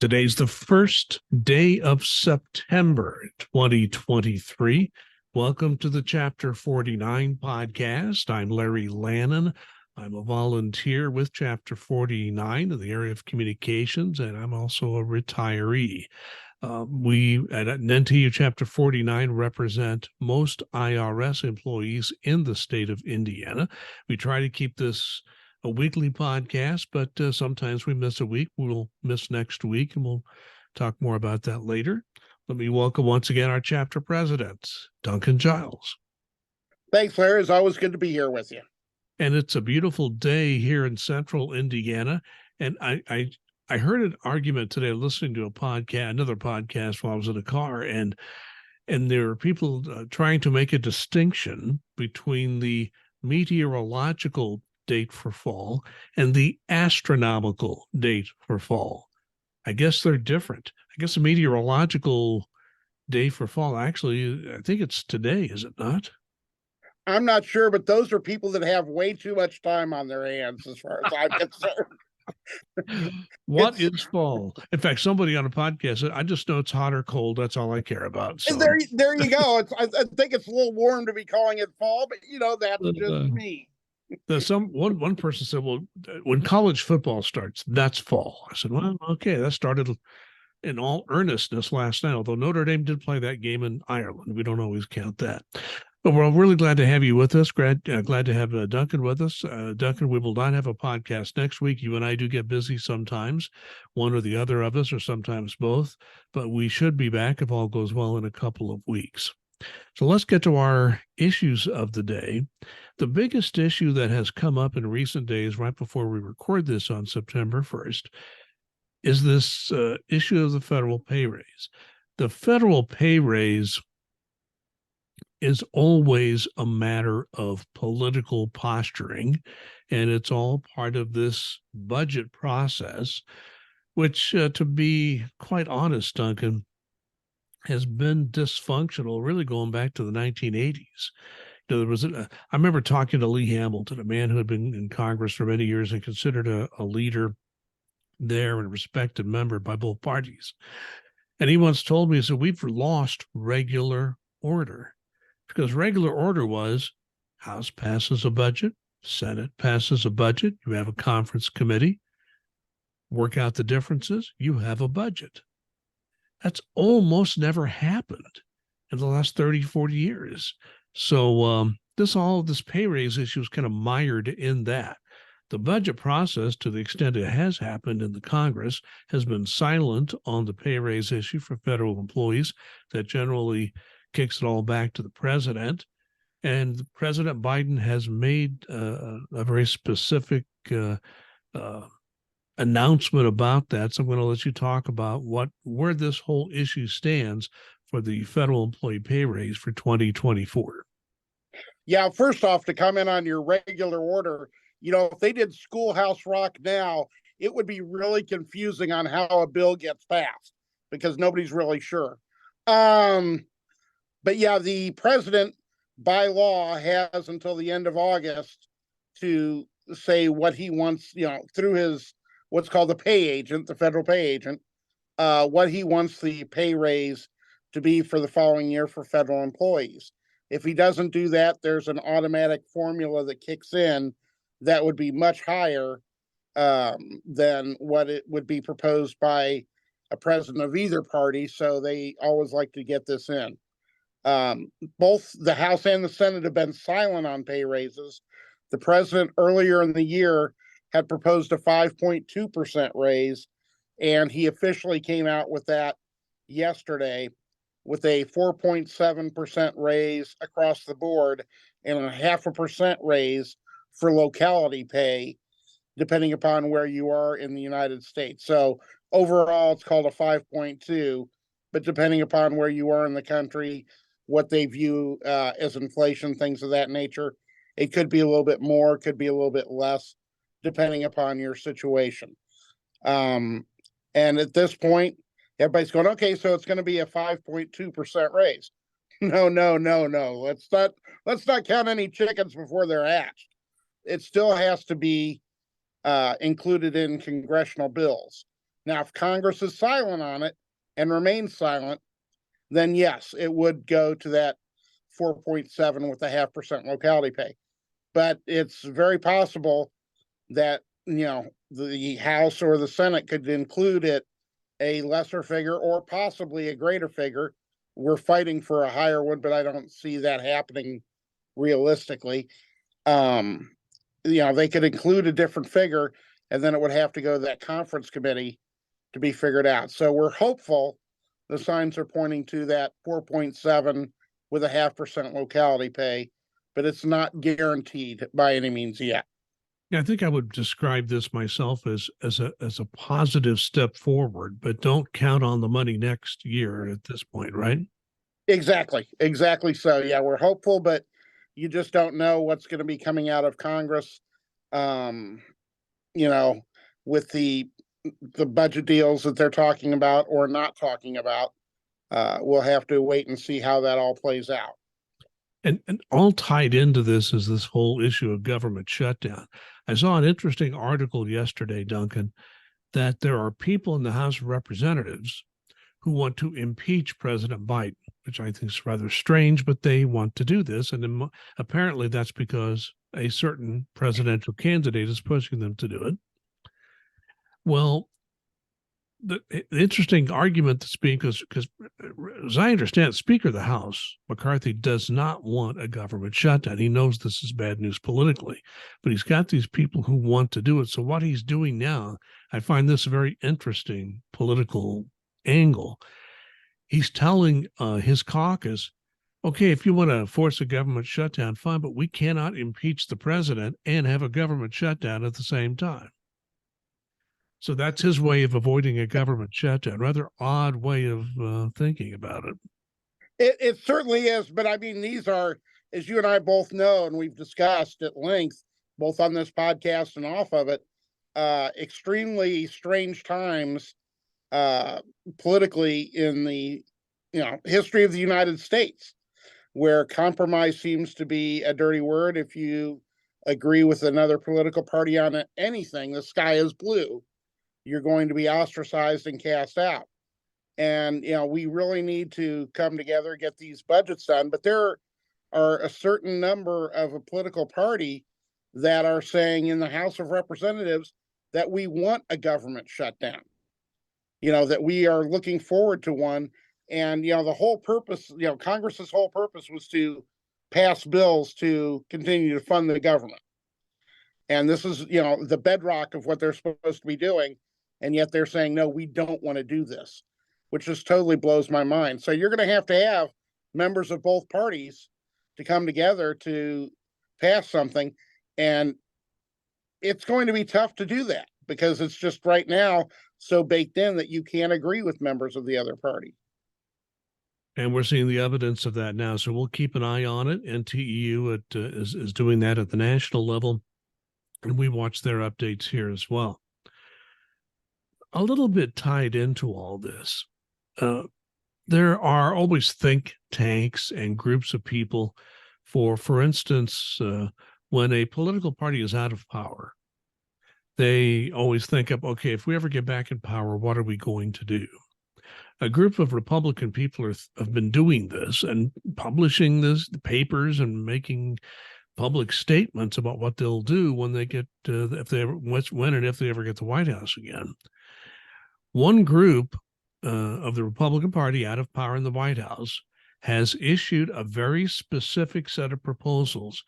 Today's the first day of September 2023. Welcome to the Chapter 49 podcast. I'm Larry Lannan. I'm a volunteer with Chapter 49 in the area of communications, and I'm also a retiree. We at NTU Chapter 49 represent most IRS employees in the state of Indiana. We try to keep this a weekly podcast, but sometimes we miss a week. We'll miss next week, and we'll talk more about that later. Let me welcome once again our chapter president, Duncan Giles. Thanks, Larry. It's always good to be here with you. And it's a beautiful day here in central Indiana. And I heard an argument today listening to another podcast while I was in a car, and there were people trying to make a distinction between the meteorological date for fall and the astronomical date for fall. I guess they're different. I guess the meteorological day for fall, actually, I think it's today, is it not? I'm not sure, but those are people that have way too much time on their hands as far as I'm concerned. What is fall? In fact, somebody on a podcast said, I just know it's hot or cold. That's all I care about. So there you go. I think it's a little warm to be calling it fall, but that's just me. One person said, well, when college football starts, that's fall. I said, well, okay, that started in all earnestness last night, although Notre Dame did play that game in Ireland. We don't always count that. But we're really glad to have you with us. Glad to have Duncan with us. Duncan, we will not have a podcast next week. You and I do get busy sometimes, one or the other of us, or sometimes both. But we should be back, if all goes well, in a couple of weeks. So let's get to our issues of the day. The biggest issue that has come up in recent days, right before we record this on September 1st, is this issue of the federal pay raise. The federal pay raise is always a matter of political posturing, and it's all part of this budget process, which, to be quite honest, Duncan, has been dysfunctional, really going back to the 1980s. There was I remember talking to Lee Hamilton, a man who had been in Congress for many years and considered a leader there and a respected member by both parties. And he once told me, he said, we've lost regular order, because regular order was House passes a budget, Senate passes a budget, you have a conference committee, work out the differences, you have a budget. That's almost never happened in the last 30, 40 years. So this pay raise issue is kind of mired in that. The budget process, to the extent it has happened in the Congress, has been silent on the pay raise issue for federal employees. That generally kicks it all back to the president. And President Biden has made a very specific announcement about that. So I'm going to let you talk about where this whole issue stands for the federal employee pay raise for 2024. Yeah, first off, to comment on your regular order, if they did Schoolhouse Rock now, it would be really confusing on how a bill gets passed because nobody's really sure. But yeah, the president by law has until the end of August to say what he wants, through his what's called the pay agent, the federal pay agent, what he wants the pay raise to be for the following year for federal employees. If he doesn't do that, there's an automatic formula that kicks in that would be much higher than what it would be proposed by a president of either party. So they always like to get this in. Both the House and the Senate have been silent on pay raises. The president earlier in the year had proposed a 5.2% raise, and he officially came out with that yesterday with a 4.7% raise across the board and a 0.5% raise for locality pay, depending upon where you are in the United States. So overall, it's called a 5.2, but depending upon where you are in the country, what they view as inflation, things of that nature, it could be a little bit more, could be a little bit less, depending upon your situation. And at this point, everybody's going, okay, so it's going to be a 5.2% raise. No. Let's not count any chickens before they're hatched. It still has to be included in congressional bills. Now, if Congress is silent on it and remains silent, then yes, it would go to that 4.7 with a 0.5% locality pay. But it's very possible that, the House or the Senate could include it a lesser figure or possibly a greater figure. We're fighting for a higher one, but I don't see that happening realistically. They could include a different figure, and then it would have to go to that conference committee to be figured out. So we're hopeful. The signs are pointing to that 4.7 with a 0.5% locality pay, but it's not guaranteed by any means yet. Yeah, I think I would describe this myself as a positive step forward, but don't count on the money next year at this point, right? Exactly. So yeah, we're hopeful, but you just don't know what's going to be coming out of Congress. Um, you know, with the budget deals that they're talking about or not talking about. We'll have to wait and see how that all plays out. And all tied into this is this whole issue of government shutdown. I saw an interesting article yesterday, Duncan, that there are people in the House of Representatives who want to impeach President Biden, which I think is rather strange, but they want to do this. And apparently that's because a certain presidential candidate is pushing them to do it. Well, the interesting argument that's being, because as I understand, Speaker of the House, McCarthy, does not want a government shutdown. He knows this is bad news politically, but he's got these people who want to do it. So what he's doing now, I find this a very interesting political angle. He's telling his caucus, okay, if you want to force a government shutdown, fine, but we cannot impeach the president and have a government shutdown at the same time. So that's his way of avoiding a government shutdown. Rather odd way of thinking about it. It certainly is, but I mean, these are, as you and I both know, and we've discussed at length, both on this podcast and off of it, extremely strange times politically in the history of the United States, where compromise seems to be a dirty word. If you agree with another political party on anything, the sky is blue. You're going to be ostracized and cast out. And, we really need to come together, get these budgets done. But there are a certain number of a political party that are saying in the House of Representatives that we want a government shutdown, that we are looking forward to one. And, the whole purpose, Congress's whole purpose was to pass bills to continue to fund the government. And this is, the bedrock of what they're supposed to be doing. And yet they're saying, no, we don't want to do this, which just totally blows my mind. So you're going to have members of both parties to come together to pass something. And it's going to be tough to do that because it's just right now so baked in that you can't agree with members of the other party. And we're seeing the evidence of that now. So we'll keep an eye on it. NTEU is doing that at the national level. And we watch their updates here as well. A little bit tied into all this, there are always think tanks and groups of people for instance, when a political party is out of power, they always think of, okay, if we ever get back in power, what are we going to do? A group of Republican people have been doing this and publishing the papers and making public statements about what they'll do when they get, when and if they ever get the White House again. One group of the Republican Party out of power in the White House has issued a very specific set of proposals.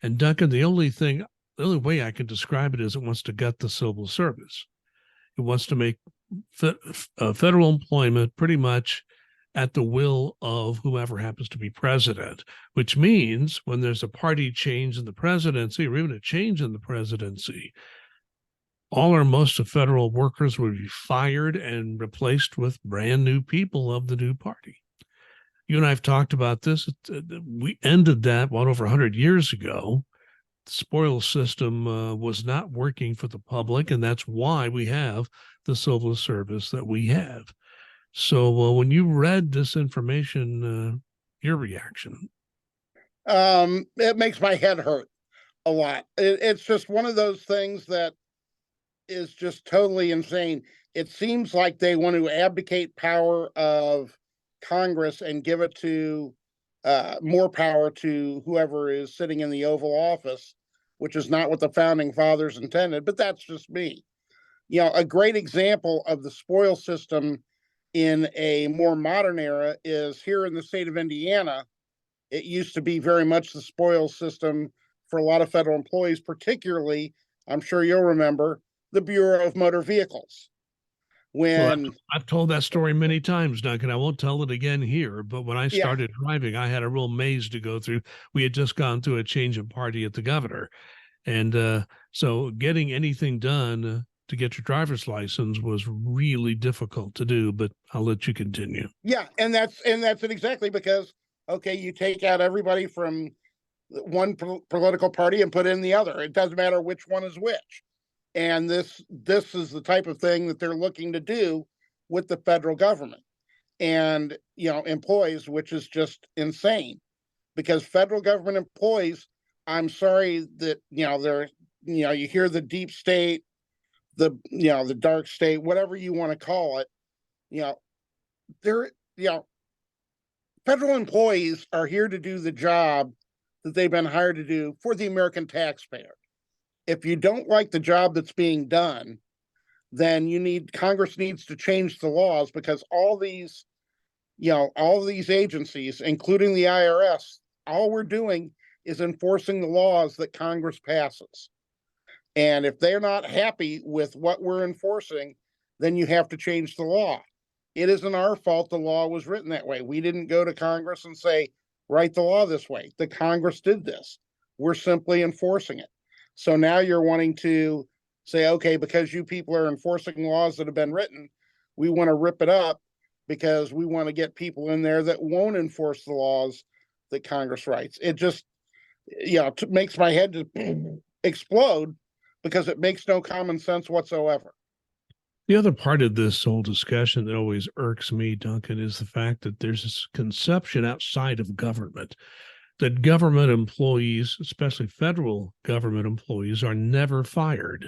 And Duncan, the only way I can describe it is it wants to gut the civil service. It wants to make federal employment pretty much at the will of whoever happens to be president, which means when there's a party change in the presidency or even a change in the presidency, all or most of federal workers would be fired and replaced with brand new people of the new party. You and I have talked about this. We ended that, over 100 years ago. The spoils system was not working for the public, and that's why we have the civil service that we have. So when you read this information, your reaction? It makes my head hurt a lot. It's just one of those things that is just totally insane. it seems like they want to abdicate power of Congress and give it to more power to whoever is sitting in the Oval Office, which is not what the founding fathers intended, but that's just me. A great example of the spoil system in a more modern era is here in the state of Indiana. It used to be very much the spoil system for a lot of federal employees, particularly, I'm sure you'll remember, the Bureau of Motor Vehicles. Well, When, I've told that story many times, Duncan. I won't tell it again here. But when I yeah, started driving, I had a real maze to go through. We had just gone through a change of party at the governor, and so getting anything done to get your driver's license was really difficult to do. But I'll let you continue. yeah, and that's it exactly because okay, you take out everybody from one political party and put in the other. It doesn't matter which one is which. And this is the type of thing that they're looking to do with the federal government and employees, which is just insane because federal government employees, I'm sorry that they're you hear the deep state, the dark state, whatever you want to call it, you know they're federal employees are here to do the job that they've been hired to do for the American taxpayer. If you don't like the job that's being done, then Congress needs to change the laws because all these agencies, including the IRS, all we're doing is enforcing the laws that Congress passes. And if they're not happy with what we're enforcing, then you have to change the law. It isn't our fault the law was written that way. We didn't go to Congress and say, write the law this way. The Congress did this. We're simply enforcing it. So now you're wanting to say, okay, because you people are enforcing laws that have been written, we want to rip it up because we want to get people in there that won't enforce the laws that Congress writes. It just, makes my head just explode because it makes no common sense whatsoever. The other part of this whole discussion that always irks me, Duncan, is the fact that there's this conception outside of government that government employees, especially federal government employees, are never fired.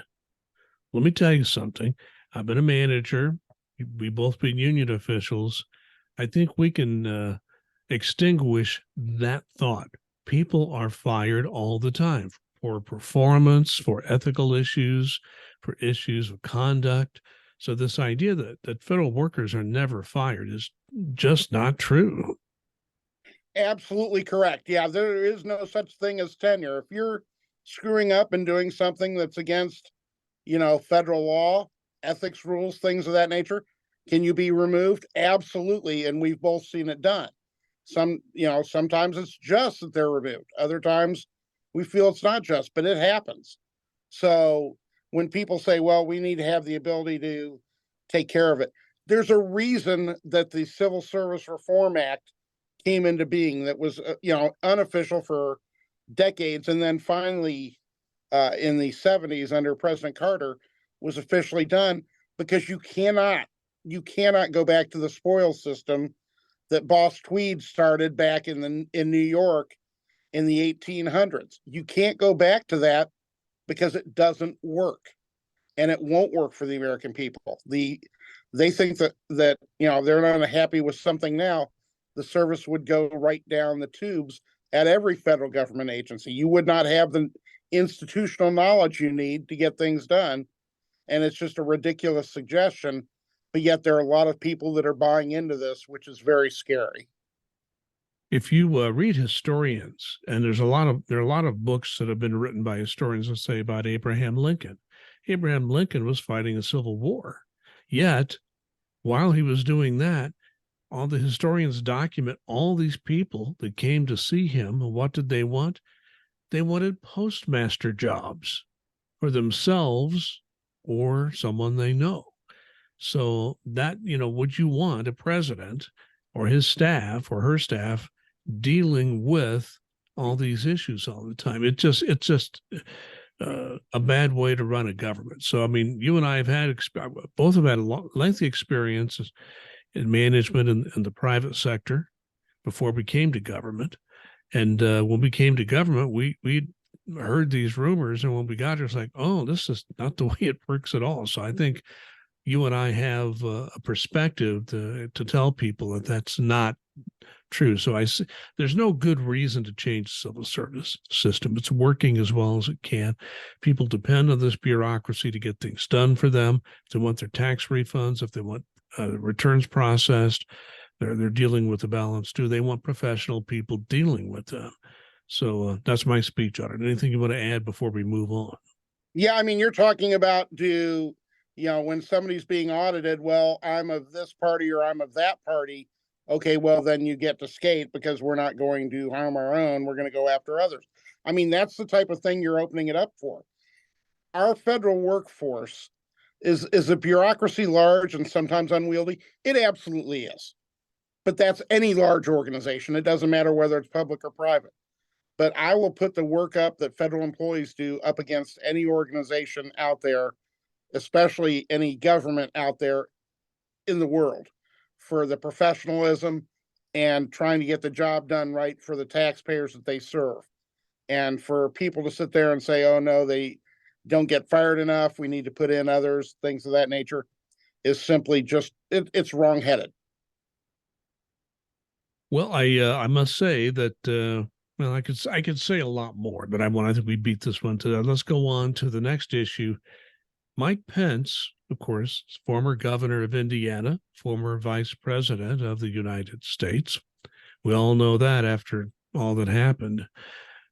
Let me tell you something. I've been a manager. We both been union officials. I think we can extinguish that thought. People are fired all the time for performance, for ethical issues, for issues of conduct. So this idea that federal workers are never fired is just not true. Absolutely correct. Yeah, there is no such thing as tenure. If you're screwing up and doing something that's against, federal law, ethics rules, things of that nature, can you be removed? Absolutely. And we've both seen it done. Sometimes it's just that they're removed. Other times we feel it's not just, but it happens. So when people say, well, we need to have the ability to take care of it, there's a reason that the Civil Service Reform Act came into being that was, unofficial for decades. And then finally, in the 70s under President Carter was officially done because you cannot go back to the spoil system that Boss Tweed started back in New York in the 1800s. You can't go back to that because it doesn't work, and it won't work for the American people. They think that they're not happy with something now. The service would go right down the tubes at every federal government agency. You would not have the institutional knowledge you need to get things done, and it's just a ridiculous suggestion. But yet there are a lot of people that are buying into this, which is very scary. If you read historians, and there are a lot of books that have been written by historians that say about Abraham Lincoln. Abraham Lincoln was fighting a civil war. Yet, while he was doing that, all the historians document all these people that came to see him. And what did they want? They wanted postmaster jobs for themselves or someone they know. So that, would you want a president or his staff or her staff dealing with all these issues all the time? It's just a bad way to run a government. So, I mean, you and I both have had a lengthy experiences in management in the private sector before we came to government. And when we came to government, we heard these rumors, and when we got here, it's like, oh, this is not the way it works at all. So I think you and I have a perspective to tell people that that's not true. So there's no good reason to change the civil service system. It's working as well as it can. People depend on this bureaucracy to get things done for them. If they want their tax refunds, if they want returns processed, they're dealing with the balance too. They want professional people dealing with them. So that's my speech on it. Anything you want to add before we move on? Yeah, I mean, you're talking about when somebody's being audited, well, I'm of this party or I'm of that party. Okay, well, then you get to skate because we're not going to harm our own. We're going to go after others. I mean, that's the type of thing you're opening it up for. Our federal workforce is a bureaucracy large and sometimes unwieldy. It absolutely is. But that's any large organization. It doesn't matter whether it's public or private. But I will put the work up that federal employees do up against any organization out there, especially any government out there in the world, for the professionalism and trying to get the job done right for the taxpayers that they serve. And for people to sit there and say, oh no, they don't get fired enough, we need to put in others, things of that nature, is simply just it's wrongheaded. Well, I must say that well, I could say a lot more, but I think we beat this one to that. Let's go on to the next issue. Mike Pence, of course, former governor of Indiana, former vice president of the United States. We all know that after all that happened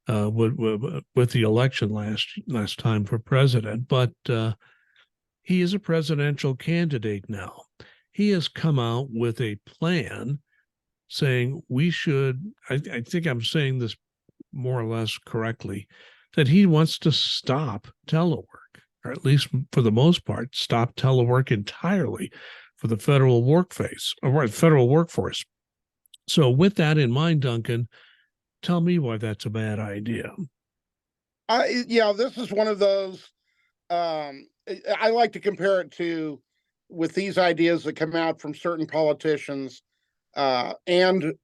with the election last time for president. But he is a presidential candidate now. He has come out with a plan saying we should, I think I'm saying this more or less correctly, that he wants to stop telework, or at least for the most part, stop telework entirely for the federal workforce. So with that in mind, Duncan, tell me why that's a bad idea. This is one of those. I like to compare it to with these ideas that come out from certain politicians and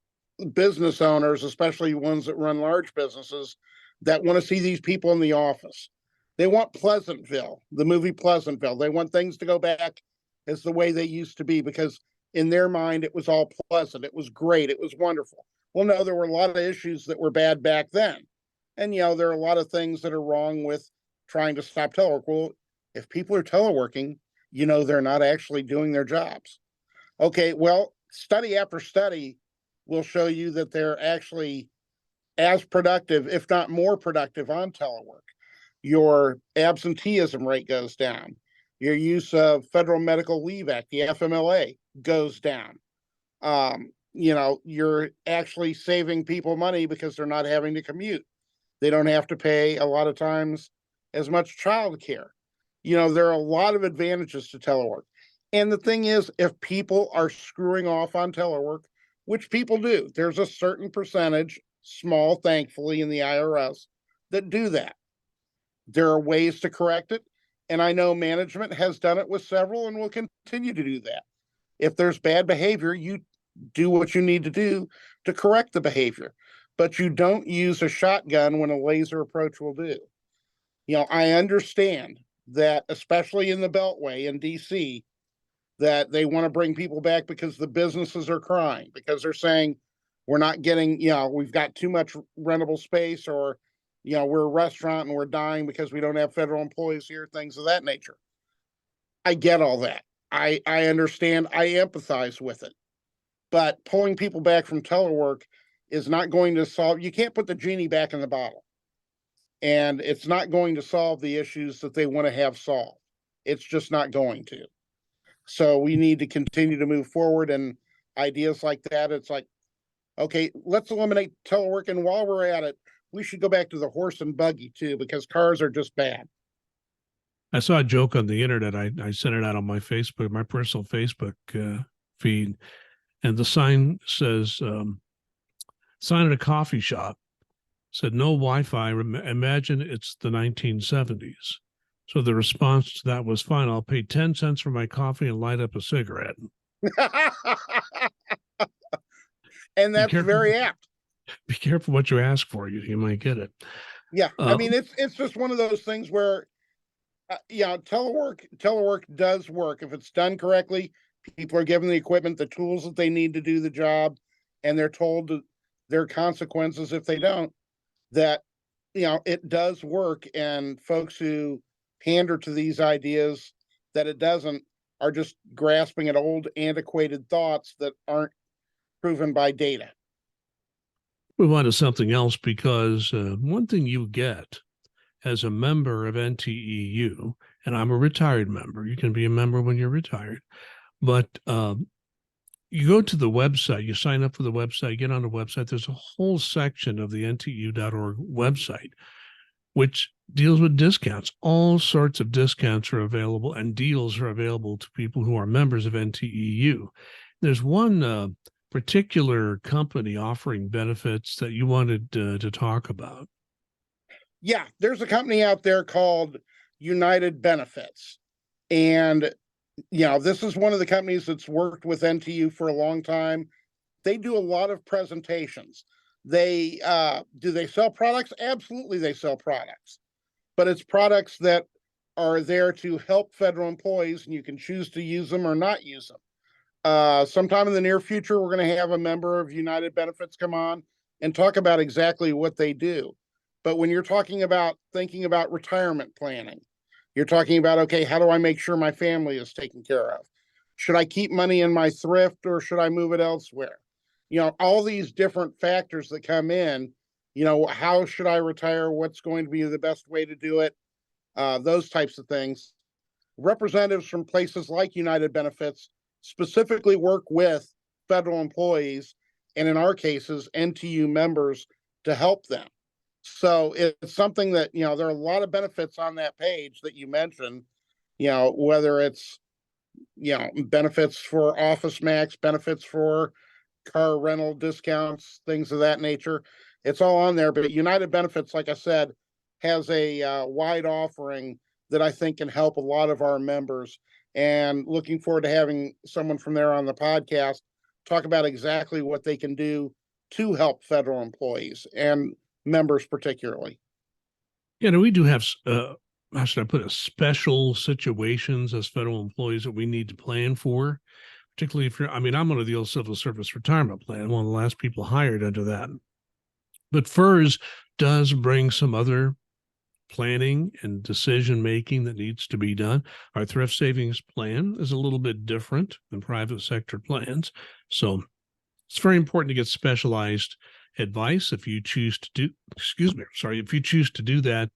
business owners, especially ones that run large businesses, that want to see these people in the office. They want Pleasantville, the movie Pleasantville. They want things to go back as the way they used to be because in their mind it was all pleasant. It was great. It was wonderful. Well, no, there were a lot of issues that were bad back then. And, there are a lot of things that are wrong with trying to stop telework. Well, if people are teleworking, they're not actually doing their jobs. Okay, well, study after study will show you that they're actually as productive, if not more productive, on telework. Your absenteeism rate goes down. Your use of Federal Medical Leave Act, the FMLA, goes down. You're actually saving people money because they're not having to commute. They don't have to pay a lot of times as much child care. There are a lot of advantages to telework. And the thing is, if people are screwing off on telework, which people do, there's a certain percentage, small, thankfully, in the IRS that do that. There are ways to correct it. And I know management has done it with several and will continue to do that. If there's bad behavior, you do what you need to do to correct the behavior. But you don't use a shotgun when a laser approach will do. I understand that, especially in the Beltway in DC, that they want to bring people back because the businesses are crying, because they're saying we're not getting, we've got too much rentable space, or, we're a restaurant and we're dying because we don't have federal employees here, things of that nature. I get all that. I understand. I empathize with it. But pulling people back from telework is not going to solve, you can't put the genie back in the bottle. And it's not going to solve the issues that they want to have solved. It's just not going to. So we need to continue to move forward, and ideas like that. It's like, okay, let's eliminate telework. And while we're at it, we should go back to the horse and buggy too, because cars are just bad. I saw a joke on the internet. I sent it out on my Facebook, my personal Facebook feed, and the sign says, sign at a coffee shop said, no Wi-Fi. Imagine it's the 1970s. So the response to that was, fine, I'll pay 10 cents for my coffee and light up a cigarette. And that's very apt. Be careful what you ask for. You might get it. Yeah. I mean, it's just one of those things where telework does work if it's done correctly. People are given the equipment, the tools that they need to do the job, and they're told their consequences if they don't. That it does work, and folks who pander to these ideas that it doesn't are just grasping at old antiquated thoughts that aren't proven by data. Move on to something else because one thing you get as a member of NTEU, and I'm a retired member. You can be a member when you're retired, but you go to the website, you sign up for the website, get on the website. There's a whole section of the NTEU.org website which deals with discounts. All sorts of discounts are available, and deals are available to people who are members of NTEU. There's one particular company offering benefits that you wanted to talk about. Yeah, there's a company out there called United Benefits. And, this is one of the companies that's worked with NTU for a long time. They do a lot of presentations. They do they sell products? Absolutely, they sell products, but it's products that are there to help federal employees, and you can choose to use them or not use them. Sometime in the near future, we're going to have a member of United Benefits come on and talk about exactly what they do. But when you're talking about thinking about retirement planning, you're talking about, okay, how do I make sure my family is taken care of? Should I keep money in my thrift or should I move it elsewhere? All these different factors that come in, how should I retire? What's going to be the best way to do it? Those types of things. Representatives from places like United Benefits specifically work with federal employees, and in our cases, NTU members, to help them. So it's something that, there are a lot of benefits on that page that you mentioned, whether it's, benefits for Office Max, benefits for car rental discounts, things of that nature. It's all on there. But United Benefits, like I said, has a wide offering that I think can help a lot of our members. And looking forward to having someone from there on the podcast talk about exactly what they can do to help federal employees and members particularly. We do have, how should I put it, special situations as federal employees that we need to plan for, particularly if I'm under the old civil service retirement plan, one of the last people hired under that. But FERS does bring some other planning and decision making that needs to be done. Our thrift savings plan is a little bit different than private sector plans. So it's very important to get specialized advice. If you choose to do, if you choose to do that,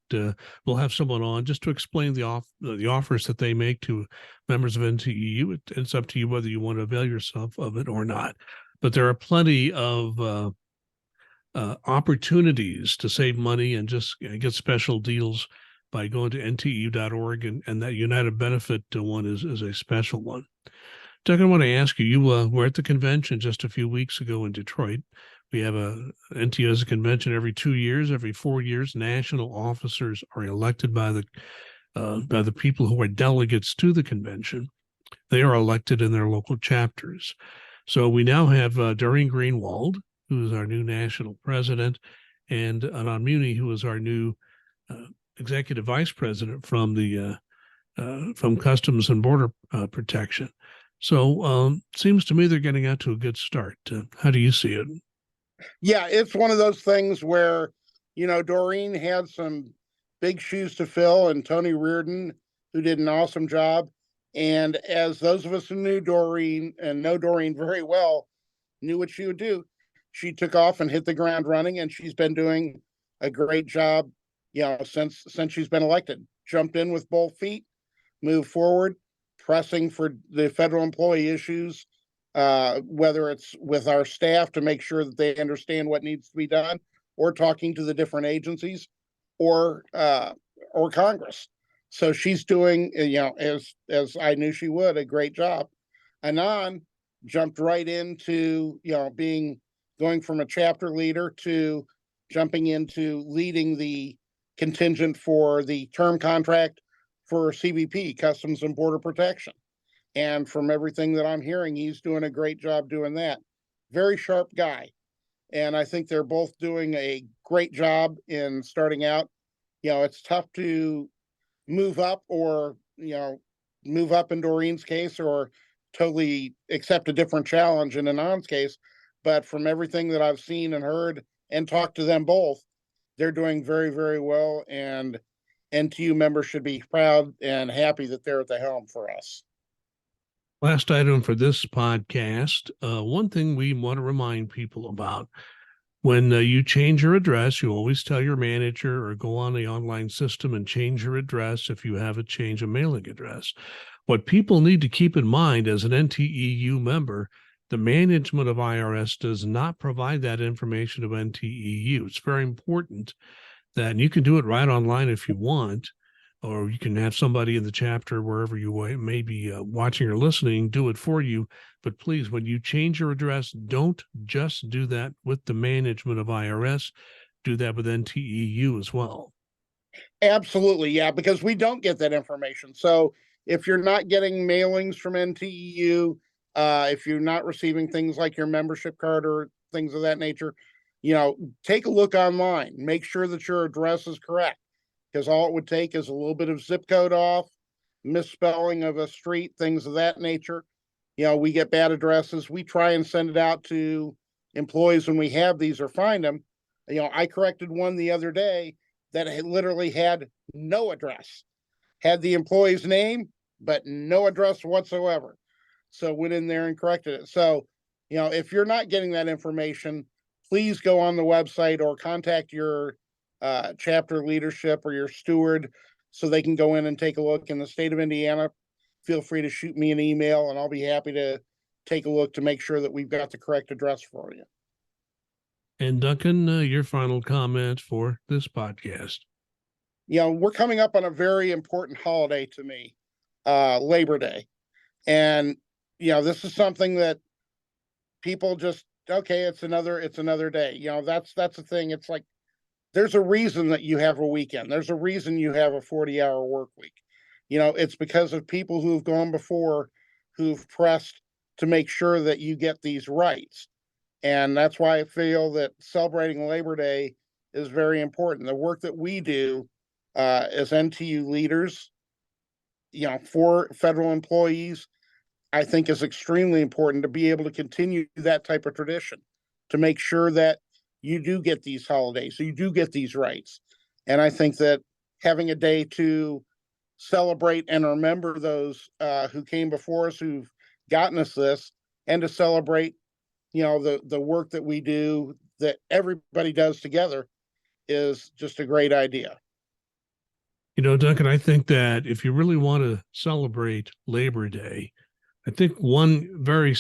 we'll have someone on just to explain the offers that they make to members of NTEU. It's up to you whether you want to avail yourself of it or not. But there are plenty of opportunities to save money and just get special deals by going to NTEU.org, and that United Benefit one is a special one. Duncan, I want to ask you, you were at the convention just a few weeks ago in Detroit. We have NTEU has a convention every 2 years, every 4 years. National officers are elected by the people who are delegates to the convention. They are elected in their local chapters. So we now have Doreen Greenwald, who is our new national president, and Anand Muni, who is our new executive vice president from Customs and Border Protection. So seems to me they're getting out to a good start. How do you see it? Yeah, it's one of those things where, Doreen had some big shoes to fill, and Tony Reardon, who did an awesome job. And as those of us who knew Doreen and know Doreen very well knew what she would do, she took off and hit the ground running, and she's been doing a great job, since she's been elected. Jumped in with both feet, moved forward, pressing for the federal employee issues, whether it's with our staff to make sure that they understand what needs to be done, or talking to the different agencies, or Congress. So she's doing, as I knew she would, a great job. Anand jumped right into, going from a chapter leader to jumping into leading the contingent for the term contract for CBP, Customs and Border Protection. And from everything that I'm hearing, he's doing a great job doing that. Very sharp guy. And I think they're both doing a great job in starting out. It's tough to move up or, move up in Doreen's case or totally accept a different challenge in Anand's case. But from everything that I've seen and heard and talked to them both, they're doing very, very well. And NTU members should be proud and happy that they're at the helm for us. Last item for this podcast. One thing we want to remind people about: when you change your address, you always tell your manager or go on the online system and change your address if you have a change of mailing address. What people need to keep in mind as an NTEU member, the management of IRS does not provide that information to NTEU. It's very important that, and you can do it right online if you want, or you can have somebody in the chapter, wherever you may be watching or listening, do it for you. But please, when you change your address, don't just do that with the management of IRS. Do that with NTEU as well. Absolutely. Yeah, because we don't get that information. So if you're not getting mailings from NTEU, if you're not receiving things like your membership card or things of that nature, take a look online. Make sure that your address is correct, because all it would take is a little bit of zip code off, misspelling of a street, things of that nature. We get bad addresses. We try and send it out to employees when we have these or find them. I corrected one the other day that literally had no address, had the employee's name, but no address whatsoever. So went in there and corrected it. So, if you're not getting that information, please go on the website or contact your chapter leadership or your steward so they can go in and take a look. In the state of Indiana, feel free to shoot me an email and I'll be happy to take a look to make sure that we've got the correct address for you. And Duncan, your final comment for this podcast. We're coming up on a very important holiday to me, Labor Day. And, this is something that people just, okay, it's another day. That's the thing. It's like, there's a reason that you have a weekend. There's a reason you have a 40-hour work week. It's because of people who've gone before, who've pressed to make sure that you get these rights. And that's why I feel that celebrating Labor Day is very important. The work that we do as NTU leaders, for federal employees, I think is extremely important to be able to continue that type of tradition, to make sure that you do get these holidays, so you do get these rights. And I think that having a day to celebrate and remember those who came before us, who've gotten us this, and to celebrate, the work that we do, that everybody does together, is just a great idea. Duncan, I think that if you really want to celebrate Labor Day, I think one very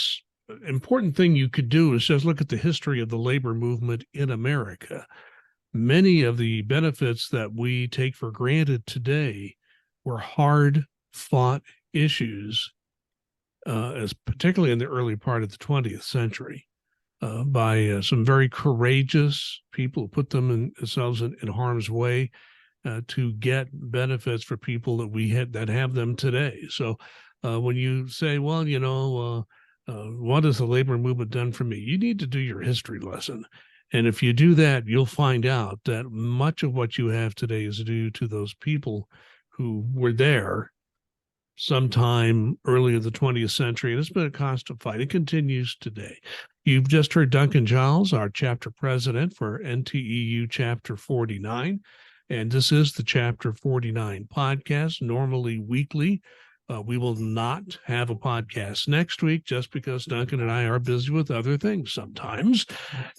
important thing you could do is just look at the history of the labor movement in America. Many of the benefits that we take for granted today were hard fought issues, as particularly in the early part of the 20th century, by some very courageous people who put themselves in harm's way to get benefits for people that have them today. So when you say, well, what has the labor movement done for me? You need to do your history lesson. And if you do that, you'll find out that much of what you have today is due to those people who were there sometime early in the 20th century. And it's been a constant fight. It continues today. You've just heard Duncan Giles, our chapter president for NTEU Chapter 49. And this is the Chapter 49 podcast, normally weekly. We will not have a podcast next week just because Duncan and I are busy with other things sometimes.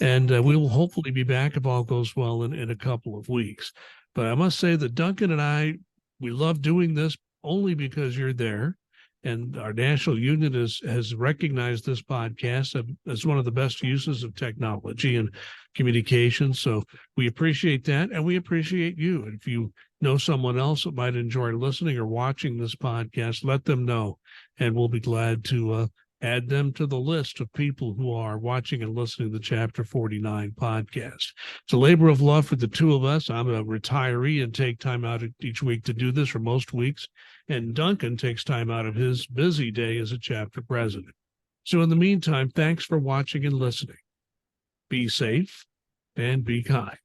And we will hopefully be back, if all goes well, in a couple of weeks. But I must say that Duncan and I, we love doing this only because you're there. And our national union has recognized this podcast as one of the best uses of technology and communication. So we appreciate that, and we appreciate you. And if you know someone else that might enjoy listening or watching this podcast, let them know, and we'll be glad to add them to the list of people who are watching and listening to the Chapter 49 podcast. It's a labor of love for the two of us. I'm a retiree and take time out each week to do this, for most weeks. And Duncan takes time out of his busy day as a chapter president. So in the meantime, thanks for watching and listening. Be safe and be kind.